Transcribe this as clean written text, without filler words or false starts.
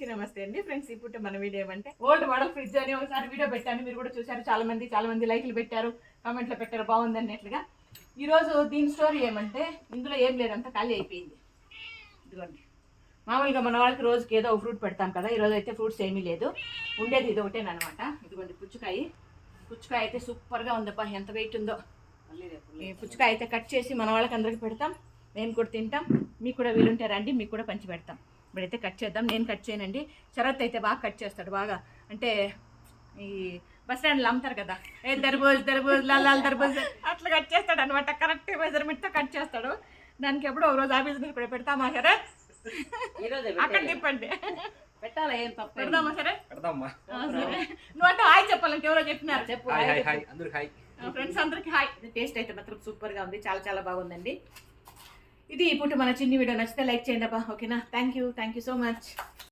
అందరికీ నమస్తే అండి ఫ్రెండ్స్. ఇప్పుడు మన వీడియో ఏమంటే ఓల్డ్ మోడల్ ఫ్రిడ్జ్ అని ఒకసారి వీడియో పెట్టాను, మీరు కూడా చూశారు. చాలా మంది లైక్లు పెట్టారు, కామెంట్లు పెట్టారు, బాగుంది అన్నట్లుగా. ఈరోజు దీని స్టోరీ ఏమంటే ఇందులో ఏం లేదంతా ఖాళీ అయిపోయింది. ఇదిగోండి, మామూలుగా మన వాళ్ళకి రోజుకి ఏదో ఒక ఫ్రూట్ పెడతాం కదా, ఈరోజు అయితే ఫ్రూట్స్ ఏమీ లేదు, ఉండేది ఇది ఒకటేనమాట. ఇదిగోండి పుచ్చకాయ అయితే సూపర్గా ఉందప్ప, ఎంత వెయిట్ ఉందో. ఈ పుచ్చకాయ అయితే కట్ చేసి మన వాళ్ళకి అందరికి పెడతాం, మేము కూడా తింటాం. మీకు కూడా వీలుంటే రండి, మీకు కూడా పంచి పెడతాం. ఇప్పుడైతే కట్ చేద్దాం. నేను కట్ చేయనండి, శరత్ అయితే బాగా కట్ చేస్తాడు. బాగా అంటే ఈ బస్ స్టాండ్లో అమ్ముతారు కదా, ఏ దర్బూజ్ లాల్ దర్బూజ్ అట్లా కట్ చేస్తాడు అనమాట. కరెక్ట్ మెజర్మెంట్తో కట్ చేస్తాడు. దానికి ఎప్పుడో ఒక రోజు ఆఫీస్ నుంచి కూడా పెడతామా సరే, అక్కడ తిప్పండి పెట్టాలా, ఏం తప్ప పెడదామా సరే. పెడదామా నువ్వు అంటే హాయ్ చెప్పాలంటే ఎవరో చెప్పినారు, చెప్పు. హాయ్ ఫ్రెండ్స్ అందరికి హాయ్. టేస్ట్ అయితే మాత్రం సూపర్గా ఉంది, చాలా బాగుందండి. ఇది ఇప్పుడు మన చిన్ని వీడియో నచ్చితే లైక్ చేయండి అబ్బా, ఓకేనా. Thank you so much.